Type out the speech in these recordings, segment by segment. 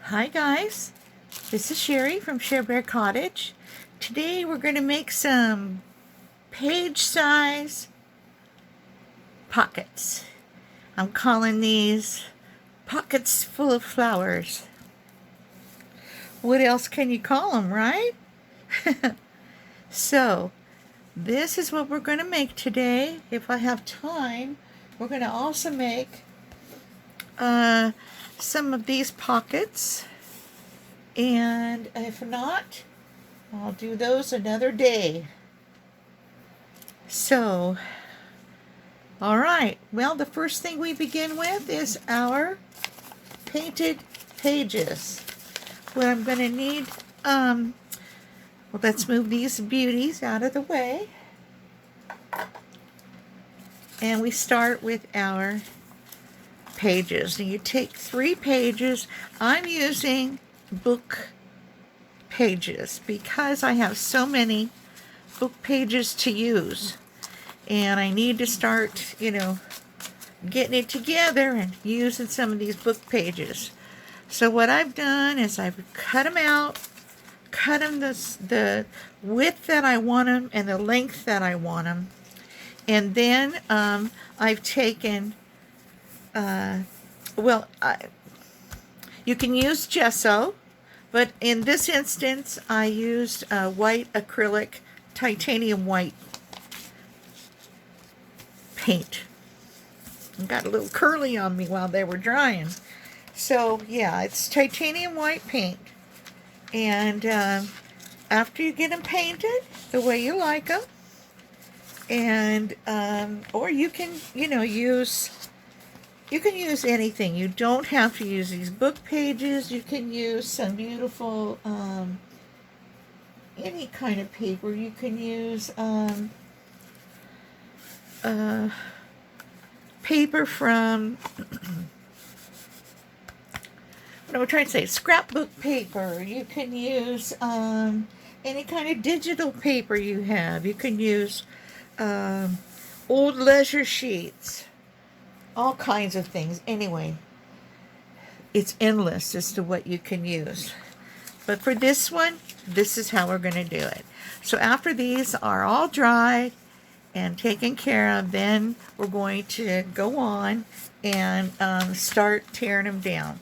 Hi guys, this is Sherry from Share Bear Cottage. Today we're going to make some page size pockets. I'm calling these pockets full of flowers. What else can you call them, right? So this is what we're going to make today. If I have time, we're going to also make some of these pockets. And if not, I'll do those another day. So, all right. Well, the first thing we begin with is our painted pages. What I'm going to need, well, let's move these beauties out of the way. And we start with our pages. And you take 3 pages. I'm using book pages because I have so many book pages to use. And I need to start, getting it together and using some of these book pages. So what I've done is I've cut them out, cut them the width that I want them and the length that I want them. And then I've taken, you can use gesso, but in this instance I used white acrylic, titanium white paint. It got a little curly on me while they were drying. So yeah, it's titanium white paint. And after you get them painted the way you like them, and or you can use anything. You don't have to use these book pages. You can use some beautiful any kind of paper. You can use paper from what am I trying to say? Scrapbook paper. You can use any kind of digital paper you have. You can use old leisure sheets. All kinds of things. Anyway, it's endless as to what you can use. But for this one, this is how we're going to do it. So after these are all dried and taken care of, then we're going to go on and start tearing them down.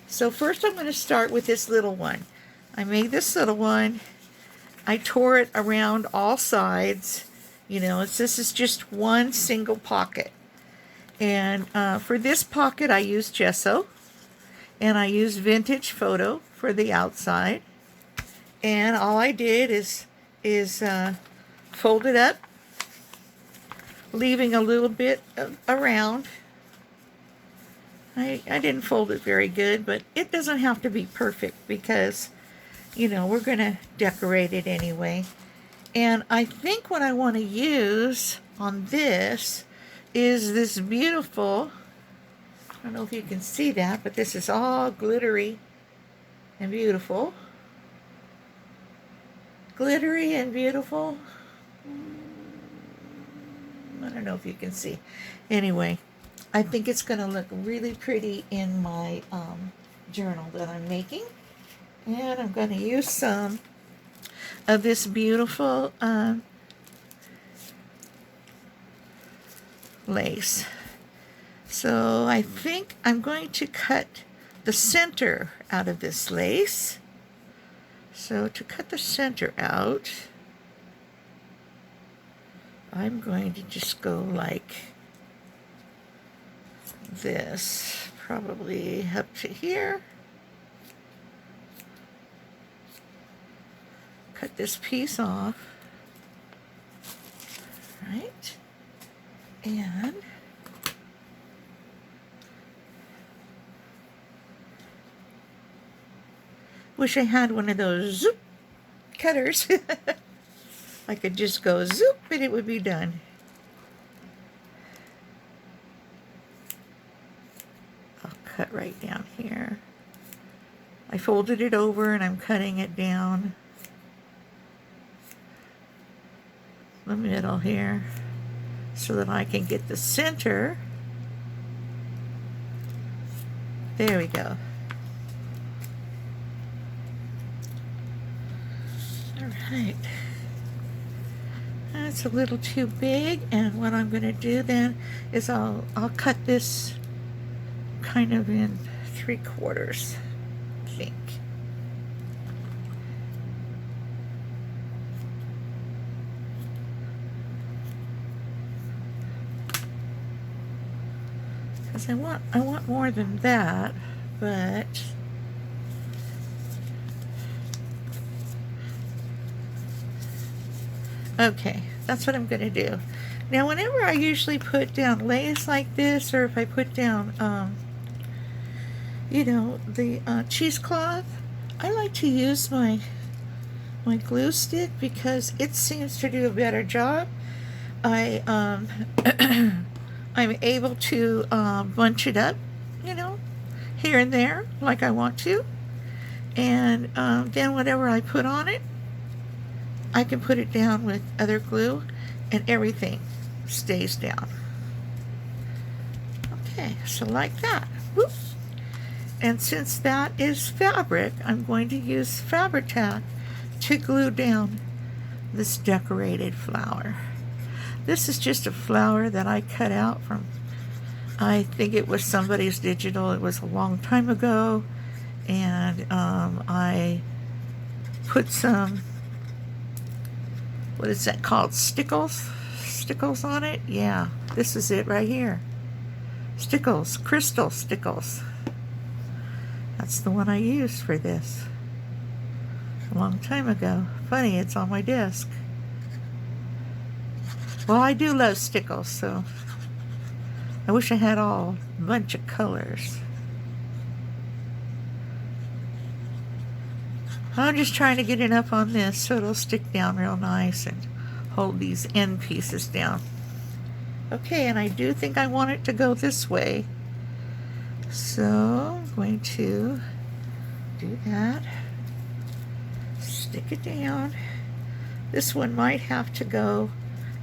So first I'm going to start with this little one. I made this little one. I tore it around all sides. This is just one single pocket. And for this pocket I used gesso. And I used vintage photo for the outside. And all I did is fold it up, leaving a little bit around. I didn't fold it very good, but it doesn't have to be perfect because, we're going to decorate it anyway. And I think what I want to use on this is this beautiful, I don't know if you can see that, but this is all glittery and beautiful. Glittery and beautiful. I don't know if you can see. Anyway, I think it's going to look really pretty in my journal that I'm making. And I'm going to use some of this beautiful lace. So I think I'm going to cut the center out of this lace. So to cut the center out, I'm going to just go like this, probably up to here. Cut this piece off, right? And wish I had one of those zoop cutters. I could just go zoop and it would be done. I'll cut right down here. I folded it over and I'm cutting it down the middle here so that I can get the center There we go. All right. That's a little too big, and what I'm going to do then is I'll cut this kind of in 3/4, I think. Because I want more than that, but okay, that's what I'm going to do. Now, whenever I usually put down lace like this, or if I put down, you know, the cheesecloth, I like to use my glue stick because it seems to do a better job. I'm able to bunch it up, you know, here and there like I want to, and then whatever I put on it, I can put it down with other glue and everything stays down. Okay, so like that. Whoop. And since that is fabric, I'm going to use Fabri-Tac to glue down this decorated flower. This is just a flower that I cut out from, I think it was somebody's digital. It was a long time ago, and I put some, what is that called, stickles on it. Yeah, this is it right here. Stickles, crystal stickles. That's the one I used for this a long time ago. Funny, it's on my desk. Well, I do love stickles, so I wish I had a bunch of colors. I'm just trying to get enough on this so it'll stick down real nice and hold these end pieces down. Okay, and I do think I want it to go this way. So I'm going to do that. Stick it down. This one might have to go,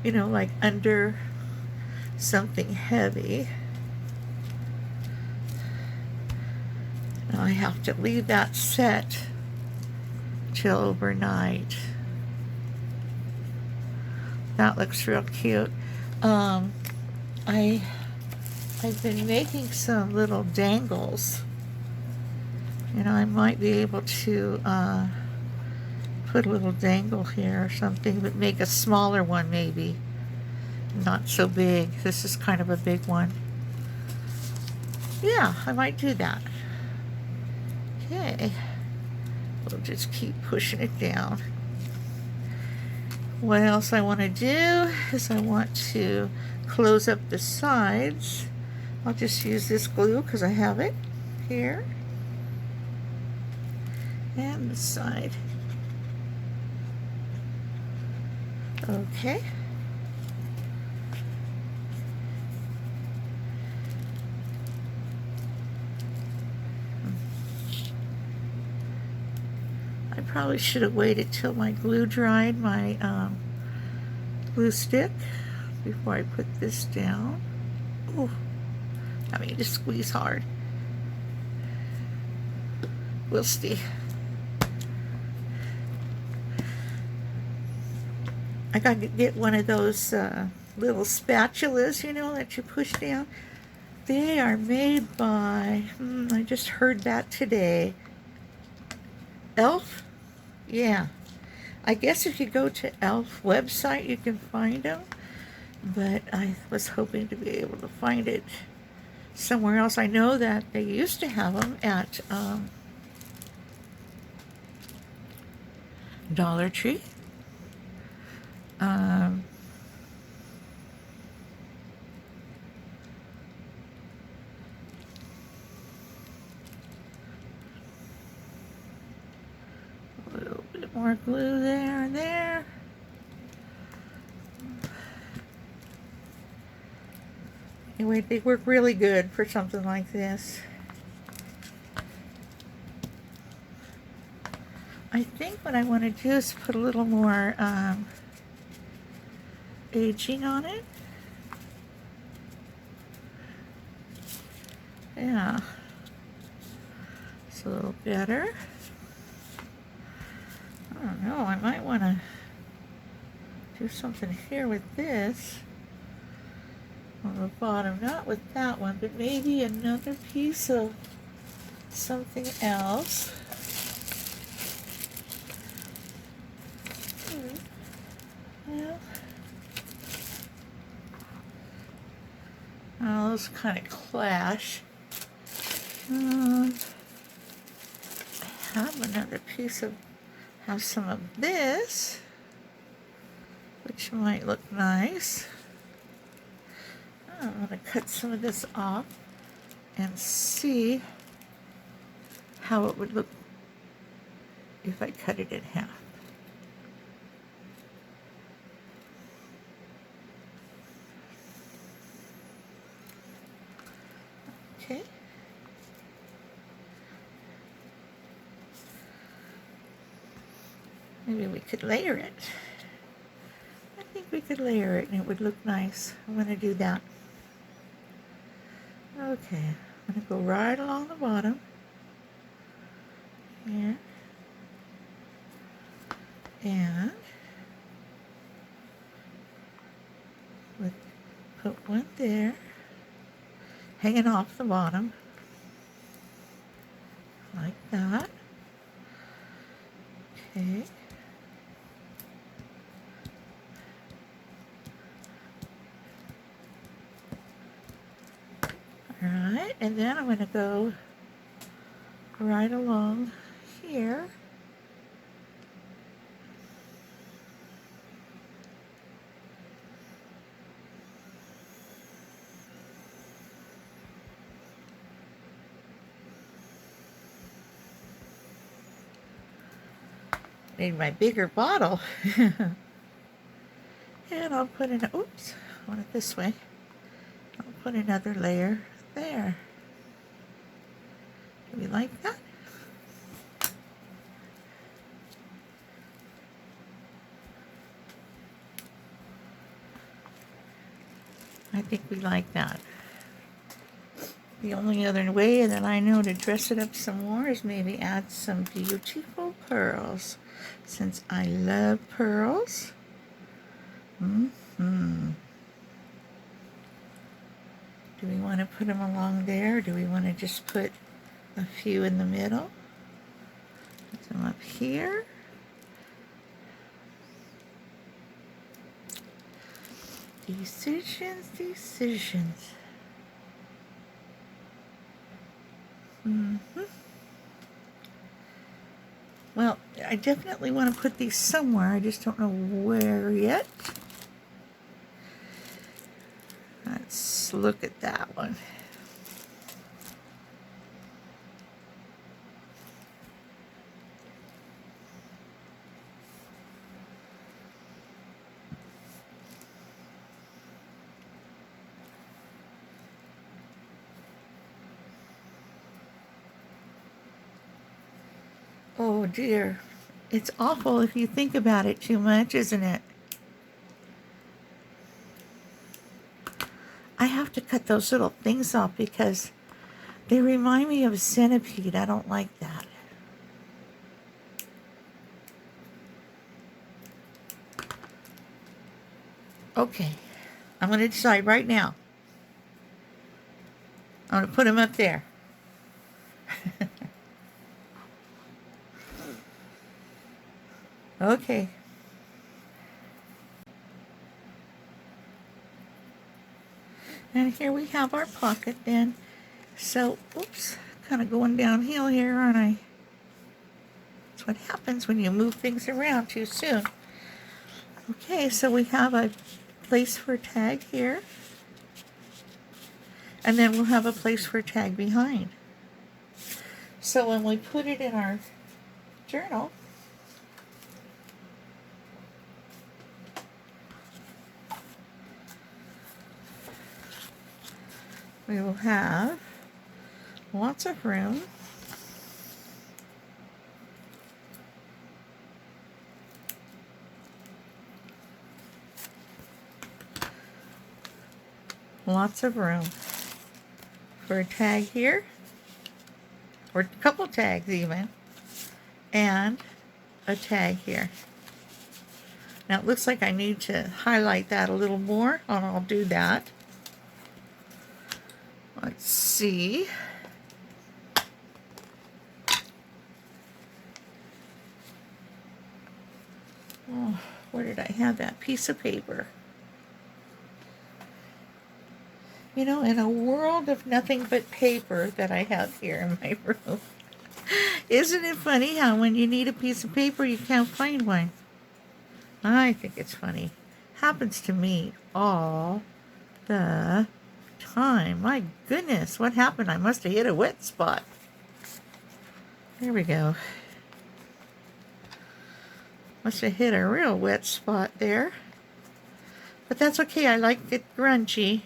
you know, like under something heavy. Now I have to leave that set till overnight. That looks real cute. I've been making some little dangles, and I might be able to put a little dangle here or something, but make a smaller one maybe. Not so big. This is kind of a big one. Yeah, I might do that. Okay. We'll just keep pushing it down. What else I want to do is I want to close up the sides. I'll just use this glue because I have it here. And the side. Okay. I probably should have waited till my glue dried, my glue stick, before I put this down. Ooh, I mean, just squeeze hard. We'll see. I got to get one of those little spatulas, you know, that you push down. They are made by, I just heard that today. Elf? Yeah. I guess if you go to Elf website, you can find them. But I was hoping to be able to find it somewhere else. I know that they used to have them at Dollar Tree. A little bit more glue there and there. Anyway, they work really good for something like this. I think what I want to do is put a little more aging on it. Yeah. a little better. I don't know, I might want to do something here with this on the bottom, not with that one, but maybe another piece of something else. Well, oh, those kind of clash. I have another piece of, have some of this, which might look nice. I'm going to cut some of this off and see how it would look if I cut it in half. Okay. Maybe we could layer it. I think we could layer it and it would look nice. I'm going to do that. Okay, I'm going to go right along the bottom here. And put one there, hanging off the bottom, like that. Okay. Alright, and then I'm going to go right along here. Need my bigger bottle. And I'll put in, oops, I want it this way. I'll put another layer there. Do we like that? I think we like that. The only other way that I know to dress it up some more is maybe add some beautiful pearls, since I love pearls. Do we want to put them along there, or do we want to just put a few in the middle? Put them up here. Decisions. Well, I definitely want to put these somewhere. I just don't know where yet. Let's look at that one. Oh dear, it's awful if you think about it too much, isn't it? I have to cut those little things off because they remind me of a centipede. I don't like that. Okay, I'm going to decide right now. I'm going to put them up there. Okay. And here we have our pocket then. So, oops, kind of going downhill here, aren't I? That's what happens when you move things around too soon. Okay, so we have a place for a tag here. And then we'll have a place for a tag behind. So when we put it in our journal, we will have lots of room. Lots of room for a tag here, or a couple tags even, and a tag here. Now it looks like I need to highlight that a little more, and I'll do that. Let's see. Oh, where did I have that piece of paper? You know, in a world of nothing but paper that I have here in my room, isn't it funny how when you need a piece of paper you can't find one? I think it's funny. Happens to me all the time. My goodness, what happened? I must have hit a wet spot. There we go. Must have hit a real wet spot there. But that's okay, I like it grungy.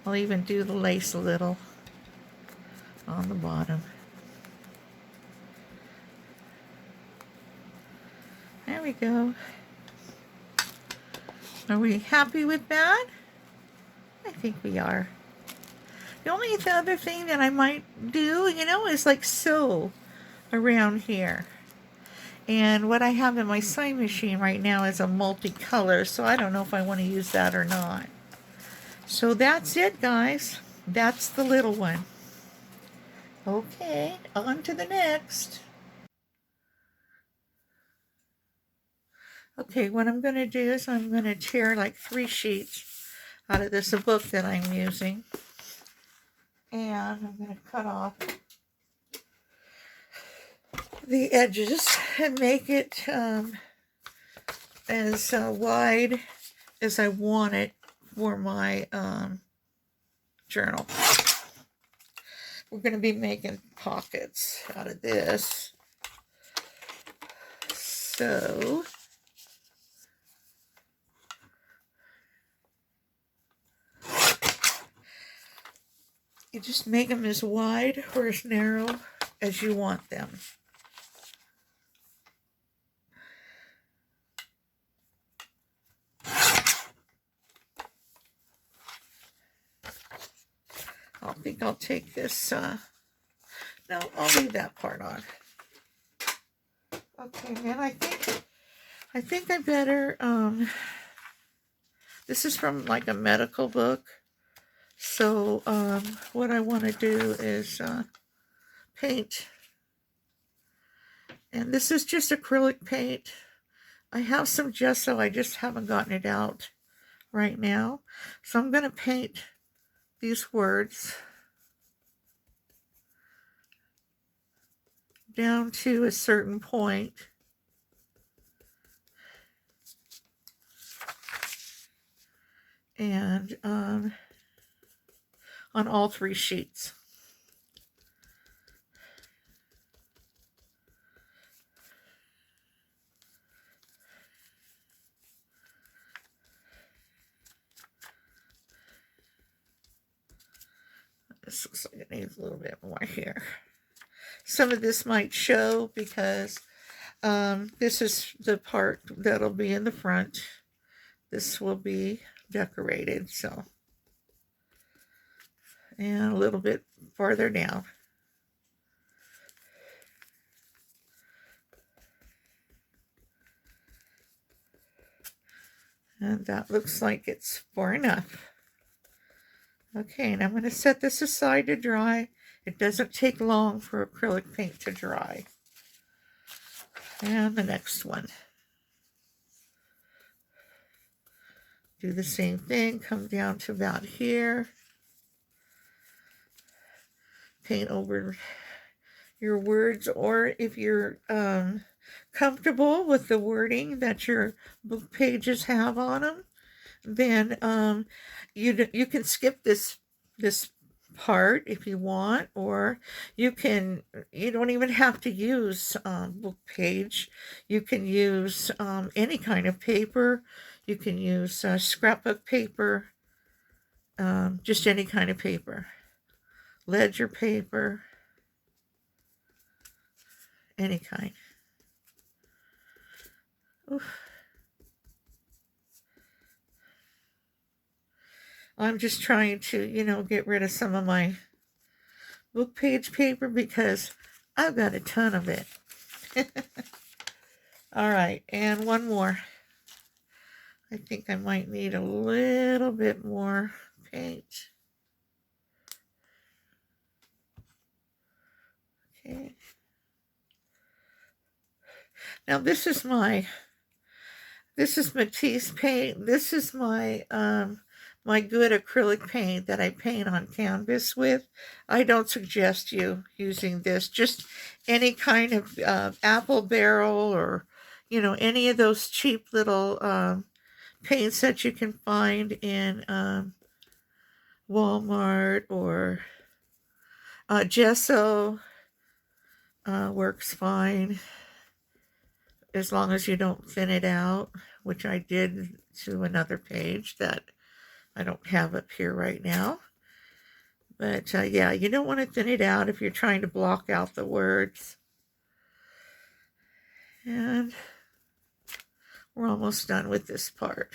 I'll even do the lace a little on the bottom. There we go. Are we happy with that? I think we are. The only other thing that I might do, you know, is like sew around here. And what I have in my sewing machine right now is a multicolor, so I don't know if I want to use that or not. So that's it, guys. That's the little one. Okay, on to the next. Okay, what I'm going to do is I'm going to tear like 3 sheets out of this book that I'm using. And I'm going to cut off the edges and make it as wide as I want it for my journal. We're going to be making pockets out of this. So you just make them as wide or as narrow as you want them. I think I'll take this, no, I'll leave that part on. Okay, then I think I better, this is from like a medical book. So, what I want to do is paint. And this is just acrylic paint. I have some gesso, I just haven't gotten it out right now. So I'm going to paint these words down to a certain point. And on all 3 sheets. This looks like it needs a little bit more here. Some of this might show because this is the part that'll be in the front. This will be decorated, so. And a little bit farther down. And that looks like it's far enough. Okay, and I'm going to set this aside to dry. It doesn't take long for acrylic paint to dry. And the next one. Do the same thing, come down to about here. Paint over your words, or if you're comfortable with the wording that your book pages have on them, then you can skip this part if you want, or you don't even have to use book page. You can use any kind of paper. You can use scrapbook paper, just any kind of paper, ledger paper, any kind. Oof. I'm just trying to, get rid of some of my book page paper because I've got a ton of it. All right, and one more. I think I might need a little bit more paint. Okay. Now this is Matisse paint. This is my my good acrylic paint that I paint on canvas with. I don't suggest you using this. Just any kind of apple barrel, or any of those cheap little paints that you can find in Walmart, or gesso works fine as long as you don't thin it out, which I did to another page that I don't have up here right now. But yeah, you don't want to thin it out if you're trying to block out the words. And we're almost done with this part.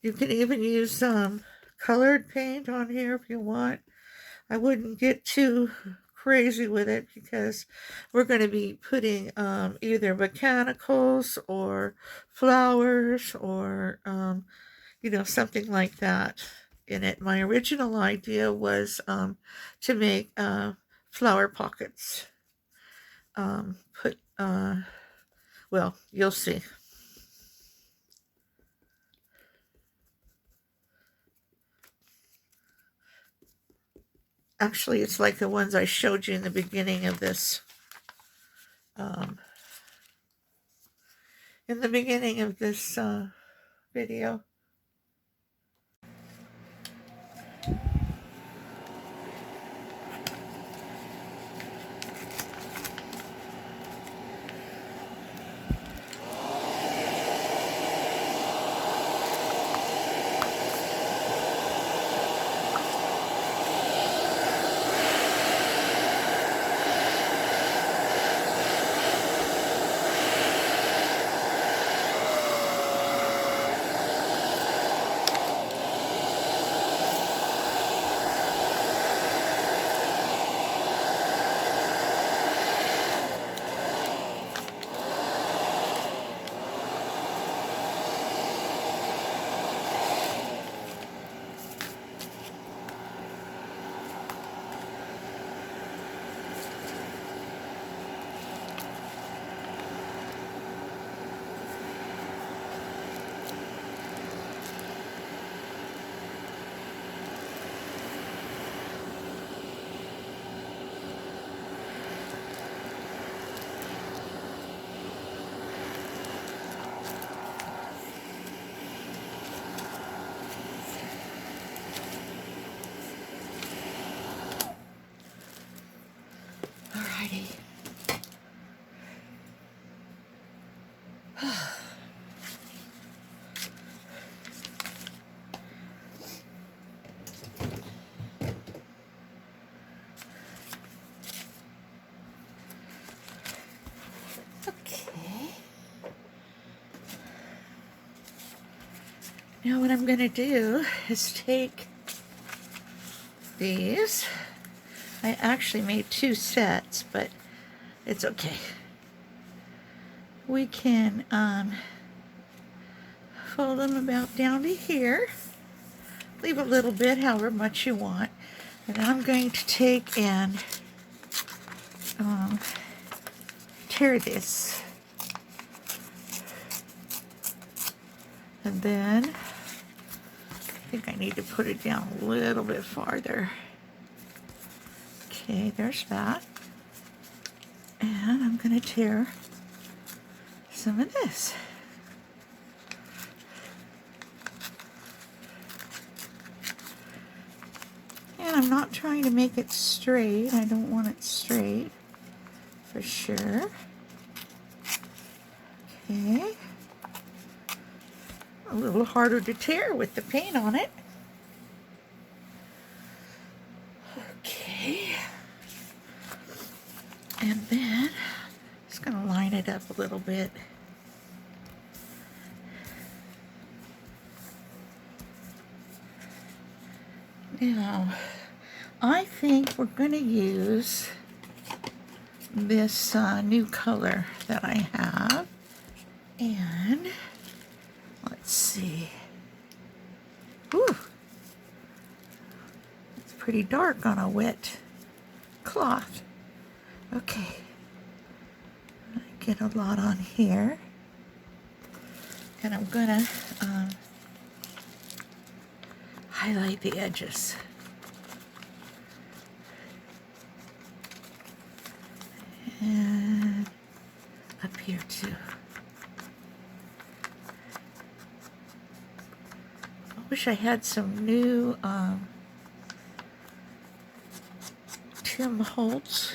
You can even use colored paint on here if you want. I wouldn't get too crazy with it because we're going to be putting either mechanicals or flowers or something like that in it. My original idea was to make flower pockets. Well, you'll see. Actually, it's like the ones I showed you in the beginning of this. Video. Alrighty. Okay. Now what I'm going to do is take these. I actually made 2 sets, but it's okay. We can fold them about down to here. Leave a little bit, however much you want. And I'm going to take and tear this. And then I think I need to put it down a little bit farther. Okay, there's that. And I'm going to tear some of this. And I'm not trying to make it straight. I don't want it straight for sure. Okay. A little harder to tear with the paint on it. Okay. And then just going to line it up a little bit. Now, I think we're going to use this new color that I have. And let's see. Ooh, it's pretty dark on a wet cloth. Okay, I get a lot on here. And I'm gonna highlight the edges. And up here too. I wish I had some new Tim Holtz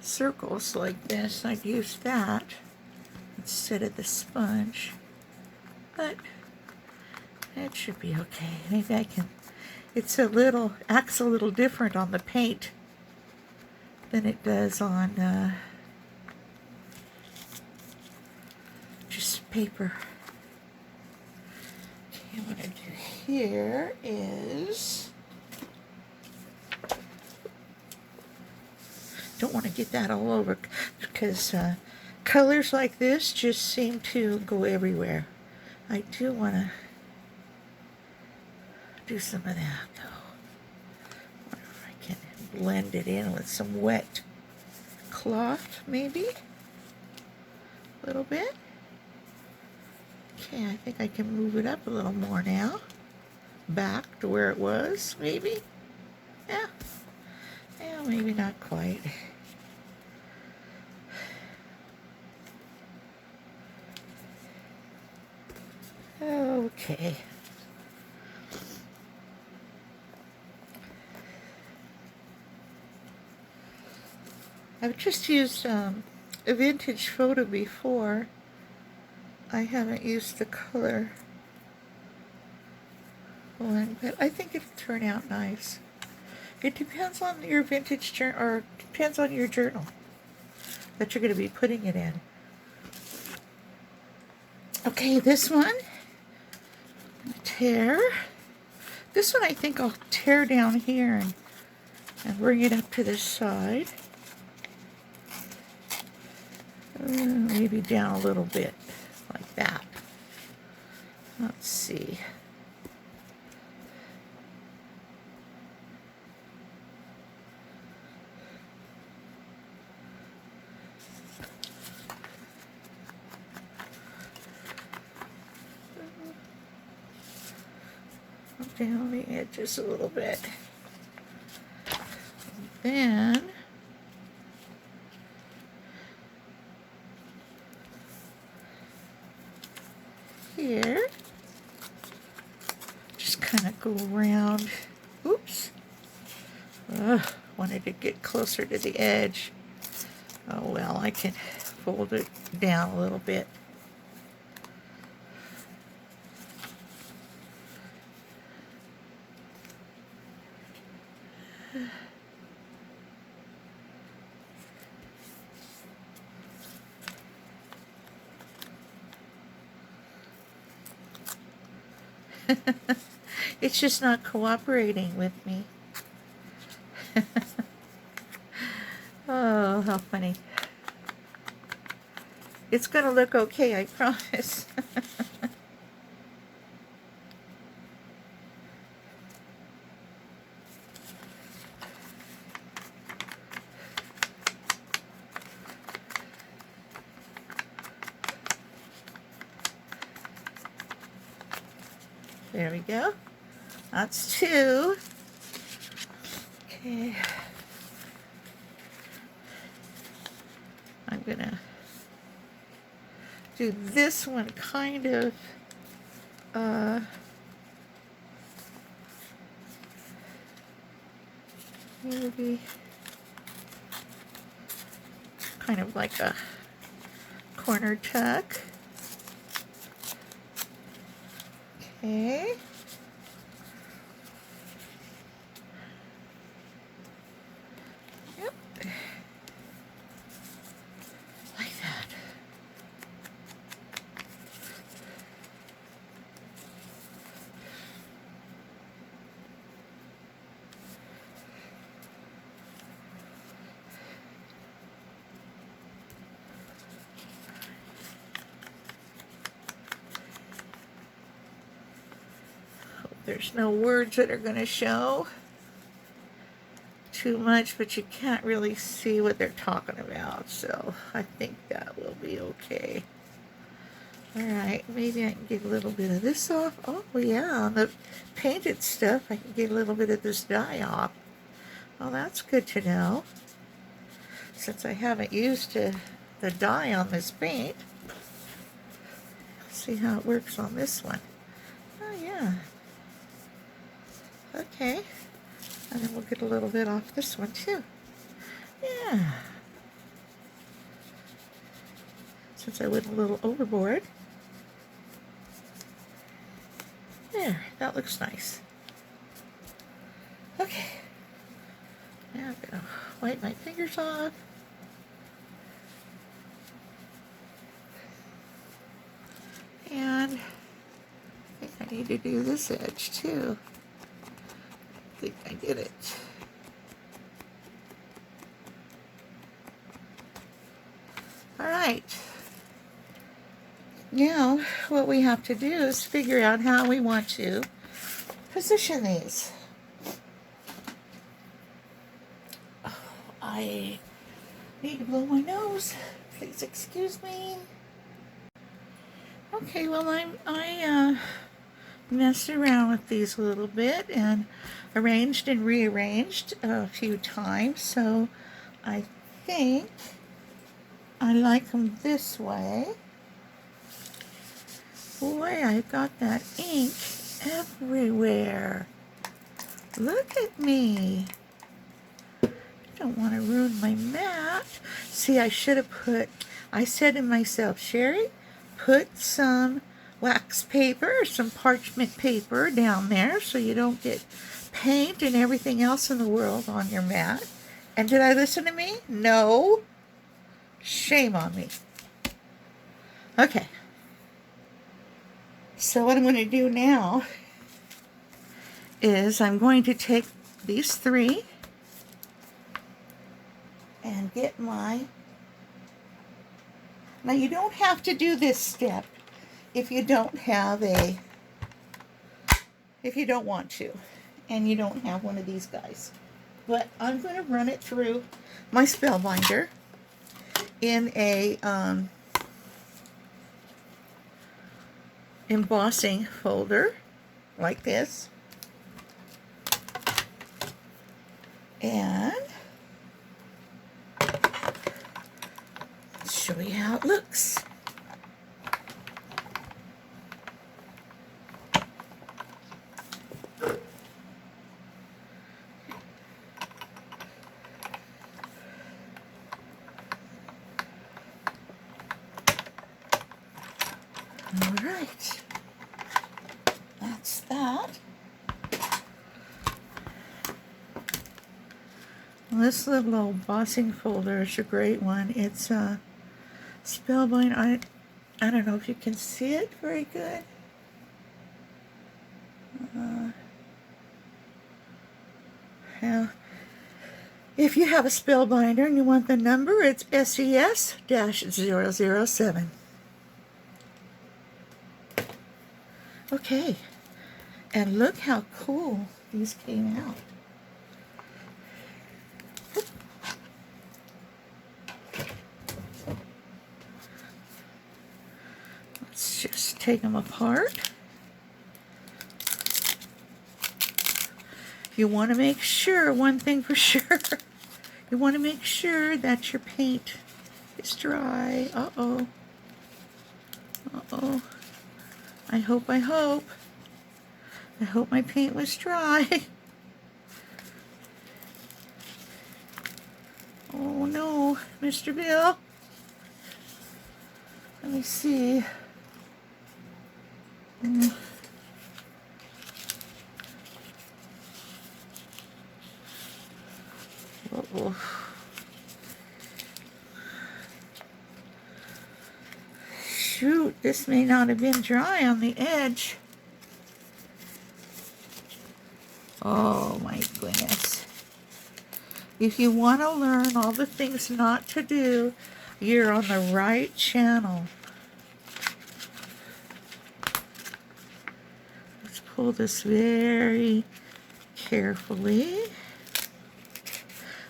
circles like this. I'd use that instead of the sponge, but it should be okay. Maybe I can, acts a little different on the paint than it does on just paper. Okay, what I do here is, don't want to get that all over because colors like this just seem to go everywhere. I do want to do some of that though. Wonder if I can blend it in with some wet cloth, maybe a little bit. Okay, I think I can move it up a little more now, back to where it was, maybe. Yeah, maybe not quite. Okay. I've just used a vintage photo before. I haven't used the color one, but I think it'll turn out nice. It depends on your vintage journal, or depends on your journal that you're going to be putting it in. Okay, this one, tear. This one I think I'll tear down here and bring it up to this side. Maybe down a little bit, like that. Let's see. Down the edges a little bit. Then here, just kind of go around. Oops. Wanted to get closer to the edge. Oh well, I can fold it down a little bit. It's just not cooperating with me. Oh, how funny. It's going to look okay, I promise. There we go. That's two. Okay. I'm going to do this one kind of maybe kind of like a corner tuck. Okay. Yep. Like that. There's no words that are going to show too much, but you can't really see what they're talking about, so I think that will be okay. Alright, maybe I can get a little bit of this off. Oh yeah, on the painted stuff I can get a little bit of this dye off. Well, that's good to know, since I haven't used the dye on this paint. Let's see how it works on this one. Oh yeah. Okay. And then we'll get a little bit off this one too. Yeah. Since I went a little overboard. There, that looks nice. Okay. Now I'm going to wipe my fingers off. And I think I need to do this edge too. I think I did it. Alright. Now, what we have to do is figure out how we want to position these. Oh, I need to blow my nose. Please excuse me. Okay, well, I messed around with these a little bit and arranged and rearranged a few times, so I think I like them this way. Boy, I've got that ink everywhere. Look at me. I don't want to ruin my mat. See, I should have I said to myself, Sherry, put some wax paper or some parchment paper down there so you don't get paint and everything else in the world on your mat. And did I listen to me? No. Shame on me. Okay. So what I'm going to do now is I'm going to take these three and get my... Now you don't have to do this step if you don't have if you don't want to, and you don't have one of these guys. But I'm going to run it through my Spellbinder in a embossing folder like this, and show you how it looks. All right, that's that. Well, this little old embossing folder is a great one. It's Spellbinder. I don't know if you can see it very good. Yeah. If you have a Spellbinder and you want the number, it's SES-007. Okay, and look how cool these came out. Let's just take them apart. You want to make sure, one thing for sure, you want to make sure that your paint is dry. Uh-oh. Uh-oh. I hope my paint was dry. Oh no, Mr. Bill. Let me see. Uh-oh. Shoot, this may not have been dry on the edge. Oh my goodness. If you want to learn all the things not to do, you're on the right channel. Let's pull this very carefully.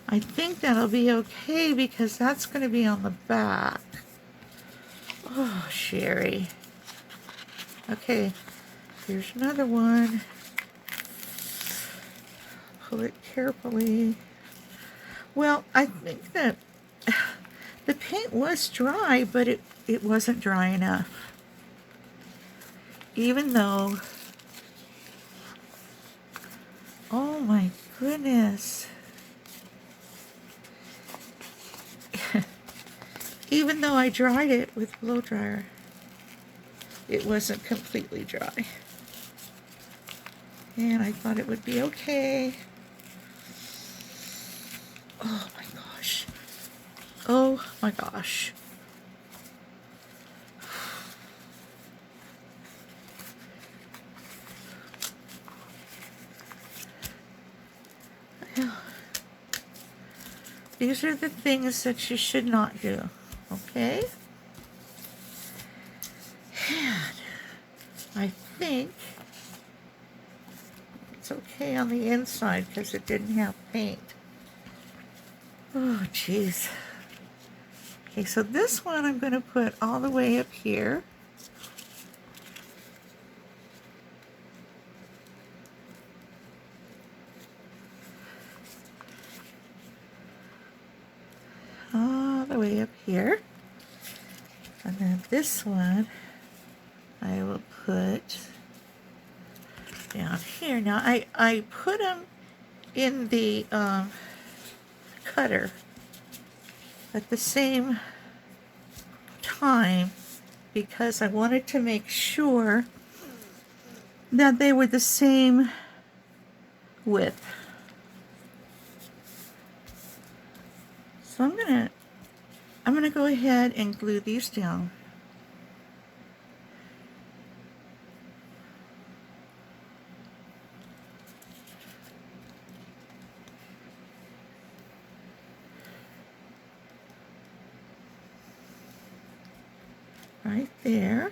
I think that'll be okay because that's going to be on the back. Oh, Sherry. Okay, here's another one. Pull it carefully. Well, I think that the paint was dry, but it wasn't dry enough. Even though, oh my goodness. Even though I dried it with blow dryer, it wasn't completely dry. And I thought it would be okay. Oh my gosh. Oh my gosh. These are the things that you should not do, okay? And I think it's okay on the inside because it didn't have paint. Oh, geez. Okay, so this one I'm going to put all the way up here. All the way up here. And then this one I will put down here. Now I put them in the cutter at the same time because I wanted to make sure that they were the same width. So I'm gonna go ahead and glue these down. Right there.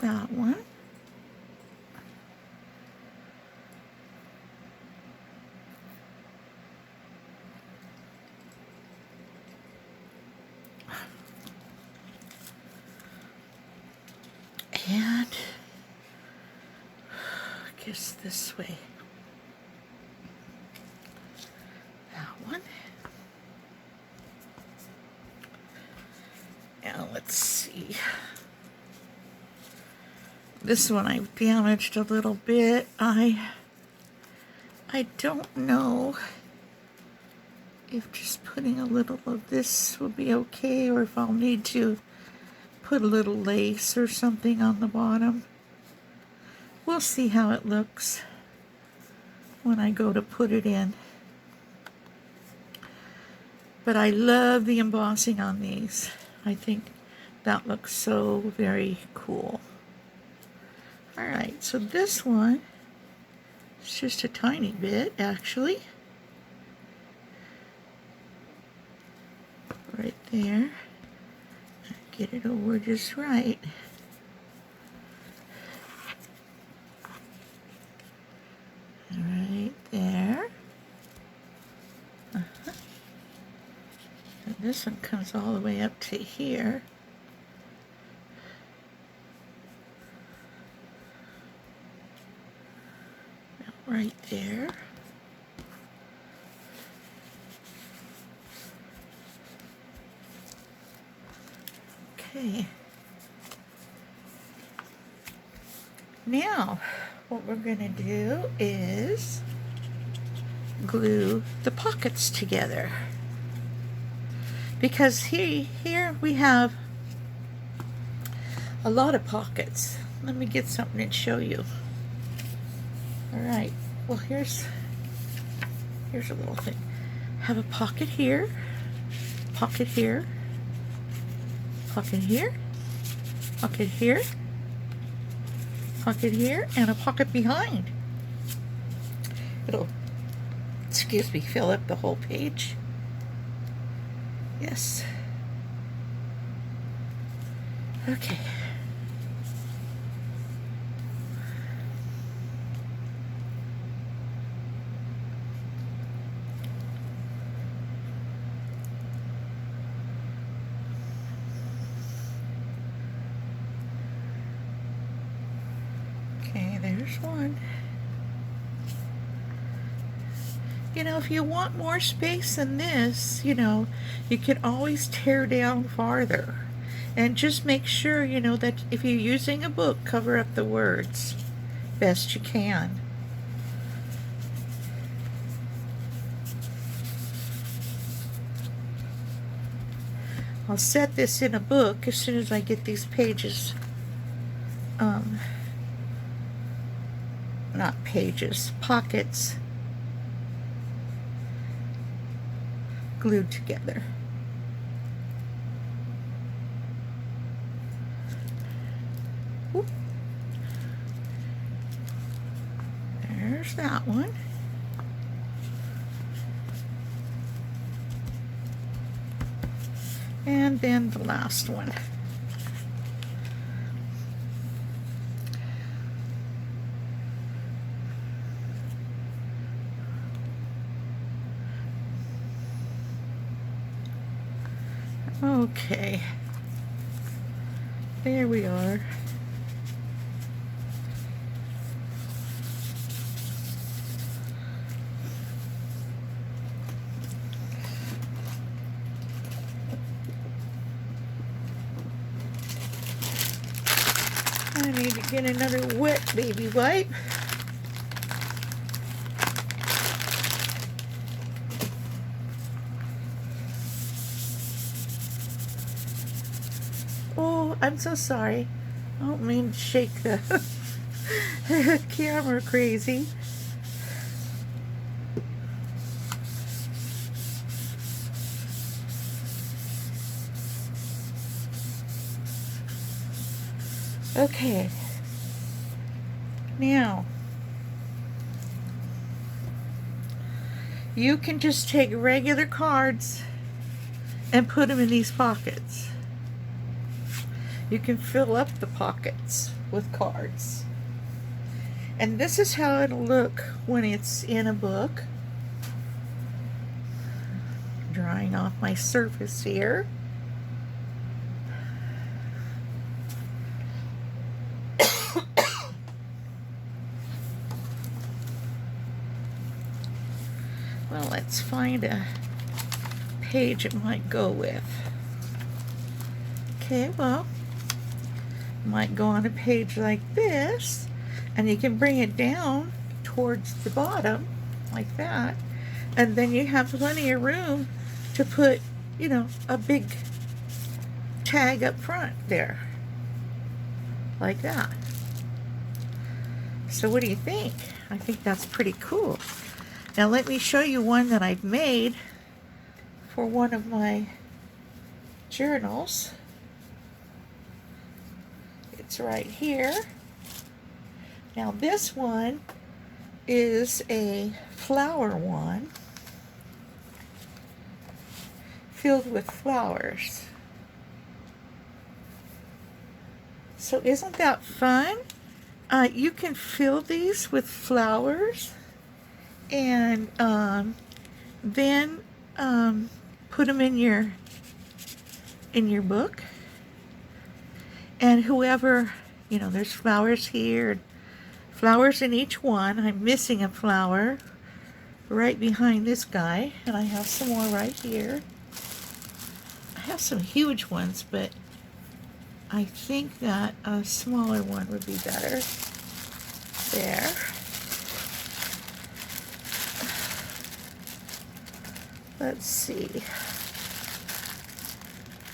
That one. And I guess this way. That one. Now let's see. This one I've damaged a little bit. I don't know if just putting a little of this will be okay or if I'll need to put a little lace or something on the bottom. We'll see how it looks when I go to put it in. But I love the embossing on these. I think that looks so very cool. Alright, so this one is just a tiny bit, actually. Right there. Get it over just right. Right there. And this one comes all the way up to here. Right there. Okay. Now, what we're going to do is glue the pockets together. Because here we have a lot of pockets. Let me get something and show you. Alright, well here's a little thing. Have a pocket here, pocket here, pocket here, pocket here, pocket here, and a pocket behind. excuse me, fill up the whole page. Yes. Okay. Okay, there's one. You know, if you want more space than this, you know, you can always tear down farther. And just make sure, you know, that if you're using a book, cover up the words best you can. I'll set this in a book as soon as I get these pages, not pages, pockets glued together. Oop. There's that one. And then the last one. Okay, there we are. I need to get another wet baby wipe. Oh, I'm so sorry. I don't mean to shake the camera crazy. Okay. Now, you can just take regular cards and put them in these pockets. You can fill up the pockets with cards. And this is how it'll look when it's in a book. Drying off my surface here. Well, let's find a page it might go with. Okay, well, it might go on a page like this, and you can bring it down towards the bottom, like that, and then you have plenty of room to put, you know, a big tag up front there, like that. So what do you think? I think that's pretty cool. Now let me show you one that I've made for one of my journals. It's right here. Now this one is a flower one, filled with flowers. So isn't that fun? You can fill these with flowers and then put them in your book, and whoever, you know, there's flowers here, flowers in each one. I'm missing a flower right behind this guy, and I have some more right here. I have some huge ones, but I think that a smaller one would be better. There. Let's see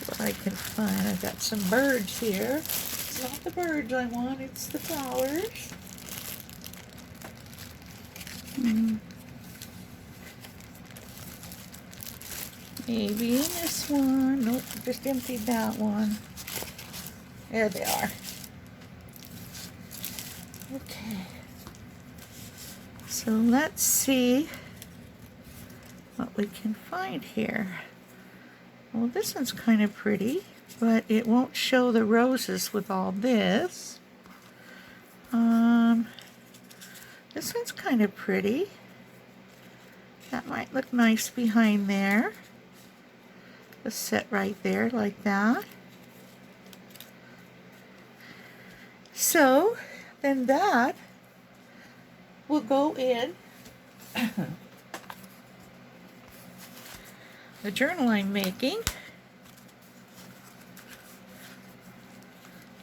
what I can find. I've got some birds here. It's not the birds I want, it's the flowers. Maybe in this one. Nope, just emptied that one. There they are. Okay. So let's see what we can find here. Well, this one's kind of pretty, but it won't show the roses with all this. This one's kind of pretty. That might look nice behind there. Just set right there like that. So then that will go in the journal I'm making.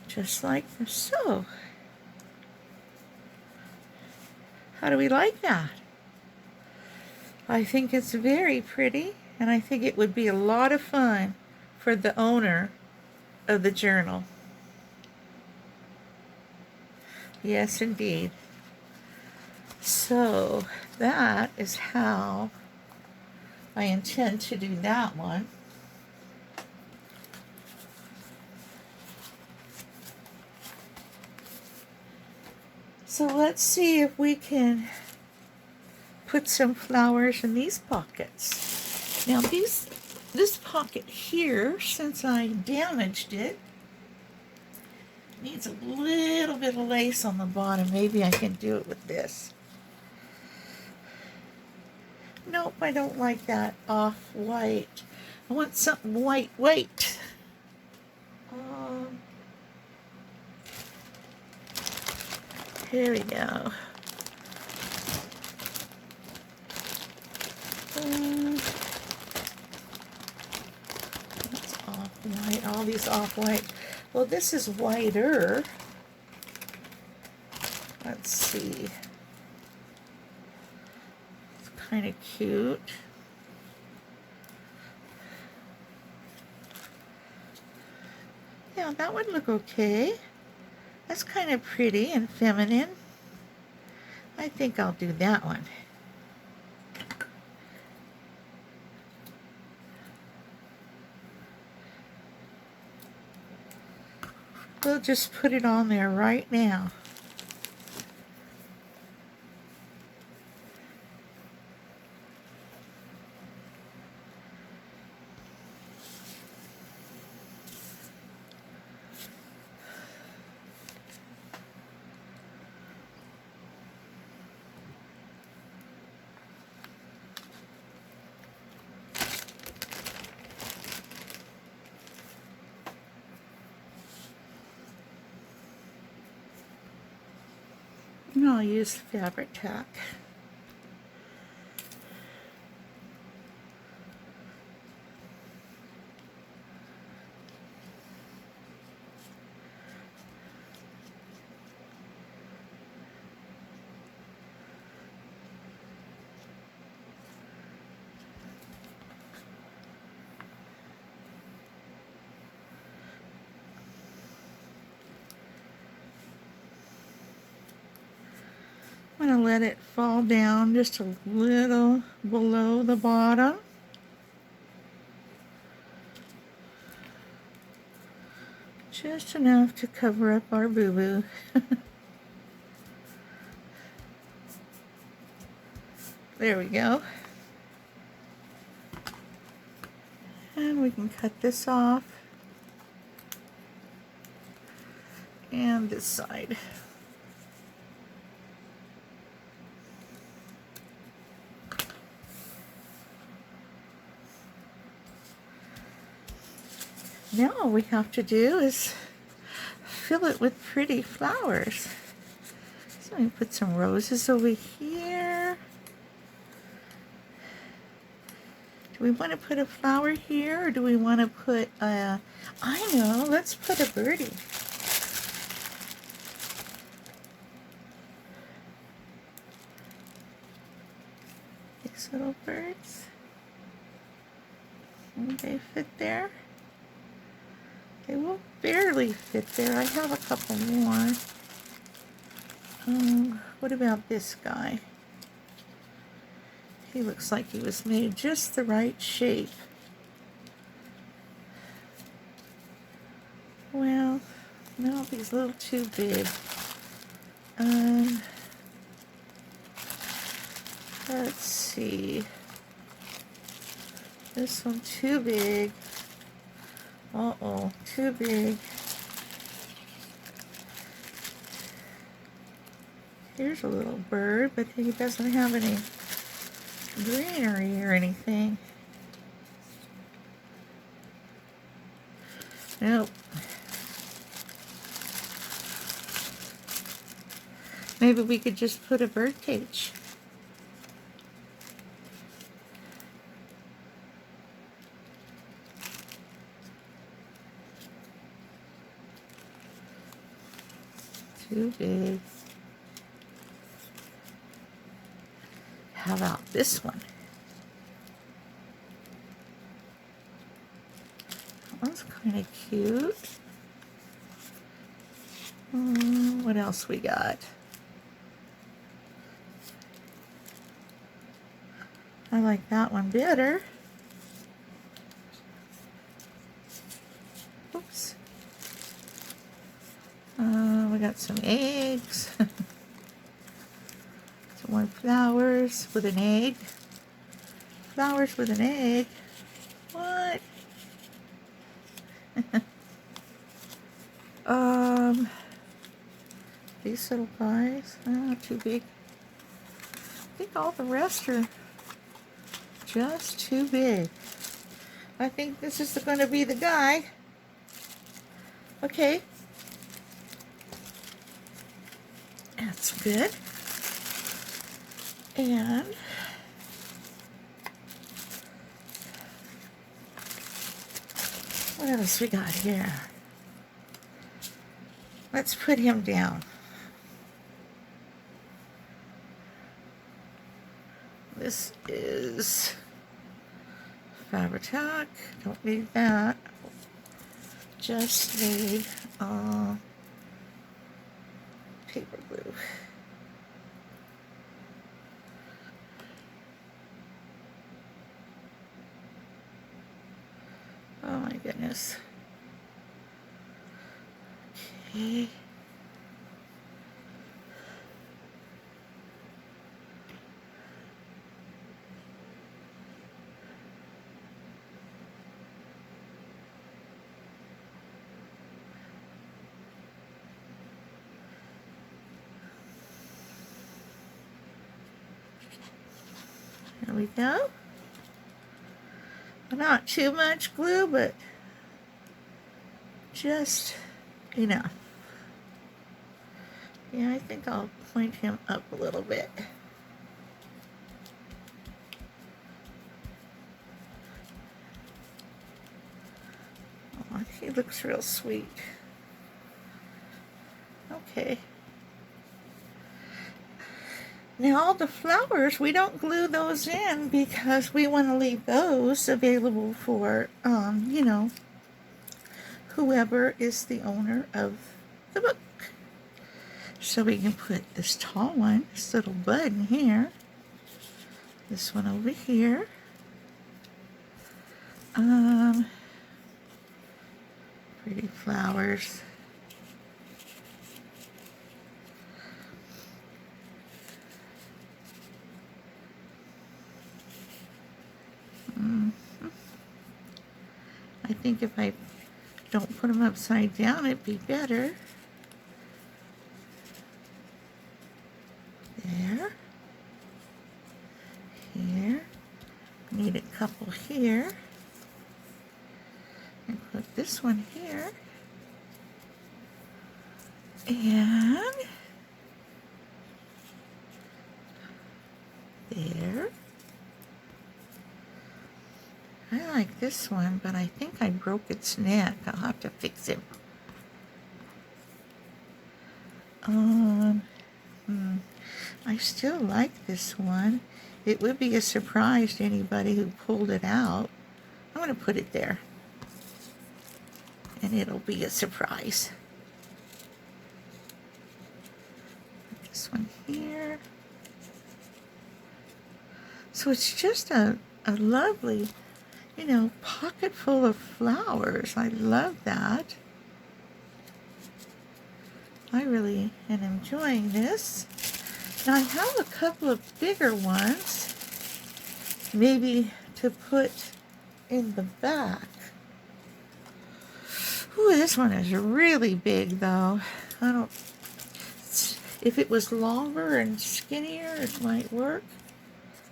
Just like so. How do we like that? I think it's very pretty, and I think it would be a lot of fun for the owner of the journal. Yes, indeed. So that is how I intend to do that one. So let's see if we can put some flowers in these pockets. Now this pocket here, since I damaged it, needs a little bit of lace on the bottom. Maybe I can do it with this. Nope, I don't like that off-white. I want something white. Here we go. That's off-white, all these off-white. Well, this is whiter. Let's see. It's kind of cute. Yeah, that would look okay. That's kind of pretty and feminine. I think I'll do that one. We'll just put it on there right now. And I'll use fabric tack. I'm going to let it fall down just a little below the bottom. Just enough to cover up our boo-boo. There we go. And we can cut this off. And this side. Now all we have to do is fill it with pretty flowers. So we put some roses over here. Do we want to put a flower here, or do we want to put a, I know, let's put a birdie. These little birds. And they fit there. They will barely fit there. I have a couple more. What about this guy? He looks like he was made just the right shape. Well, no, he's a little too big. Let's see. This one too big. Uh-oh, too big. Here's a little bird, but he doesn't have any greenery or anything. Nope. Maybe we could just put a bird cage. Too big. How about this one? That one's kind of cute. What else we got? I like that one better. Oops. We got some eggs. Some more flowers with an egg. Flowers with an egg. What? These little guys. Too big. I think all the rest are just too big. I think this is going to be the guy. Okay. That's good. And what else we got here? Let's put him down. This is Fabri-Tac. Don't need that. Just need paper glue. Oh my goodness. Okay. There we go. Not too much glue, but just enough. Yeah, I think I'll point him up a little bit. Oh, he looks real sweet. Okay. Now all the flowers, we don't glue those in because we want to leave those available for, you know, whoever is the owner of the book. So we can put this tall one, this little bud in here, this one over here, pretty flowers. I think if I don't put them upside down, it'd be better. There. Here. Need a couple here. And put this one here. And there. I like this one, but I think I broke its neck. I'll have to fix it. I still like this one. It would be a surprise to anybody who pulled it out. I'm going to put it there. And it'll be a surprise. Put this one here. So it's just a lovely, you know, pocket full of flowers. I love that. I really am enjoying this. Now I have a couple of bigger ones, maybe to put in the back. Ooh, this one is really big though. I don't, if it was longer and skinnier, it might work.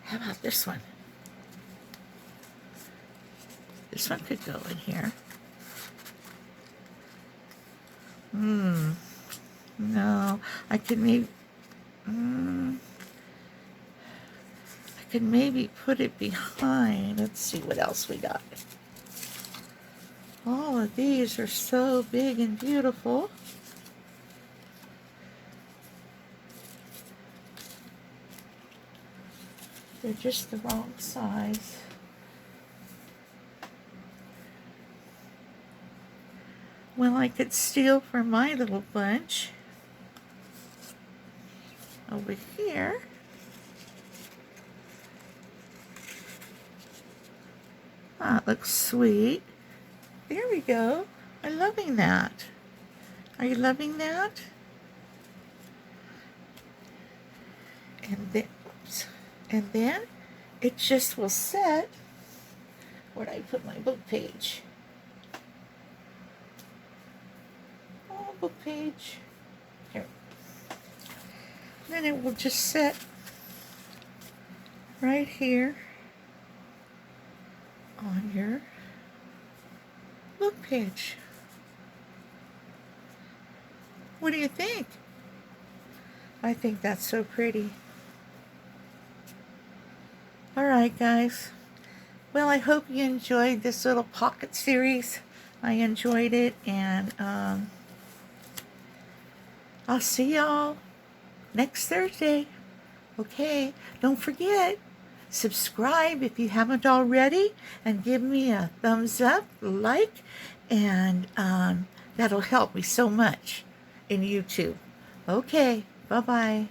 How about this one? This one could go in here. No, I could maybe, I could maybe put it behind. Let's see what else we got. All of these are so big and beautiful. They're just the wrong size. Well, I could steal from my little bunch over here. That looks sweet. There we go. I'm loving that. Are you loving that? And then it just will set. Where'd I put my book page? Oh, book page. Here. Then it will just set right here on your book page. What do you think? I think that's so pretty. Alright guys, well I hope you enjoyed this little pocket series. I enjoyed it, and I'll see y'all next Thursday. Okay, don't forget, subscribe if you haven't already, and give me a thumbs up, like, and that'll help me so much in YouTube. Okay, bye-bye.